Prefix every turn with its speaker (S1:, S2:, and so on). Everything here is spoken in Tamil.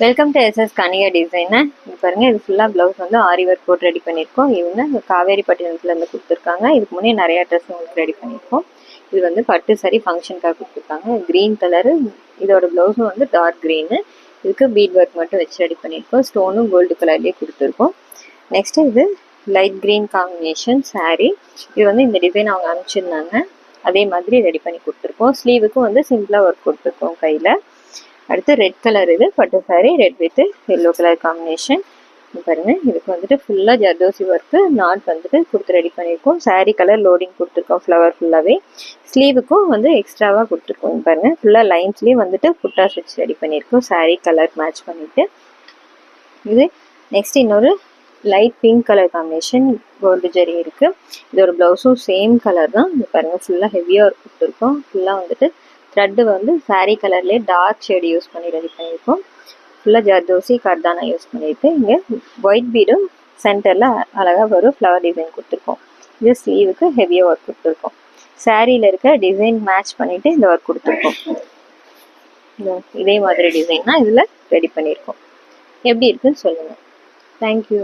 S1: Welcome to SS Kaniya design. இது பாருங்க, இது ஃபுல்லாக ப்ளவுஸ் வந்து ஆரி ஒர்க் போட்டு ரெடி பண்ணியிருக்கோம். இவங்க காவேரி பட்டினத்துலேருந்து கொடுத்துருக்காங்க. இதுக்கு முன்னே நிறையா ட்ரெஸ் உங்களுக்கு ரெடி பண்ணியிருக்கோம். இது வந்து பட்டு சாரி ஃபங்க்ஷனுக்காக கொடுத்துருக்காங்க. க்ரீன் கலரு, இதோட ப்ளவுஸும் வந்து டார்க் க்ரீனு. இதுக்கு பீட் ஒர்க் மட்டும் வச்சு ரெடி பண்ணியிருக்கோம். ஸ்டோனும் கோல்டு கலர்லேயே கொடுத்துருக்கோம். நெக்ஸ்ட்டு இது லைட் க்ரீன் காம்பினேஷன் சாரீ. இது வந்து இந்த டிசைன் அவங்க அனுப்பிச்சிருந்தாங்க, அதே மாதிரி ரெடி பண்ணி கொடுத்துருக்கோம். ஸ்லீவுக்கும் வந்து சிம்பிளாக ஒர்க் கொடுத்துருக்கோம் கையில். அடுத்து ரெட் கலர், இது பட்டு sorry red with yellow colour combination. பாருங்க, இதுக்கு வந்துட்டு ஃபுல்லாக ஜர்தோசி ஒர்க்கு நாட் வந்துட்டு கொடுத்து ரெடி பண்ணியிருக்கோம். சாரீ கலர் லோடிங் கொடுத்துருக்கோம் ஃப்ளவர் ஃபுல்லாகவே. ஸ்லீவுக்கும் வந்து எக்ஸ்ட்ராவாக கொடுத்துருக்கோம். பாருங்க, ஃபுல்லாக லைன்ஸ்லேயும் வந்துட்டு புட்டாஸ் வச்சு ரெடி பண்ணியிருக்கோம் சாரீ கலர் மேட்ச் பண்ணிட்டு. இது நெக்ஸ்ட் இன்னொரு light pink colour combination gold zari இருக்குது. இதோட ப்ளவுஸும் சேம் கலர் தான். இது பாருங்கள், ஃபுல்லாக ஹெவியாக ஒர்க் கொடுத்துருக்கோம். ஃபுல்லாக வந்துட்டு த்ரெட்டு வந்து சாரீ கலர்லேயே டார்க் ஷேடு யூஸ் பண்ணி ரெடி பண்ணியிருக்கோம். ஃபுல்லாக ஜர்தோசி கர்தானா யூஸ் பண்ணியிருக்கு. இங்கே ஒயிட் பீடும் சென்டரில் அழகாக ஒரு ஃப்ளவர் டிசைன் கொடுத்துருக்கோம். இது ஸ்லீவுக்கு ஹெவியாக ஒர்க் கொடுத்துருக்கோம். சாரியில் இருக்க டிசைன் மேட்ச் பண்ணிவிட்டு இந்த ஒர்க் கொடுத்துருக்கோம். இதே மாதிரி டிசைன் தான் இதில் ரெடி பண்ணியிருக்கோம். எப்படி இருக்குன்னு சொல்லுங்கள். தேங்க்யூ.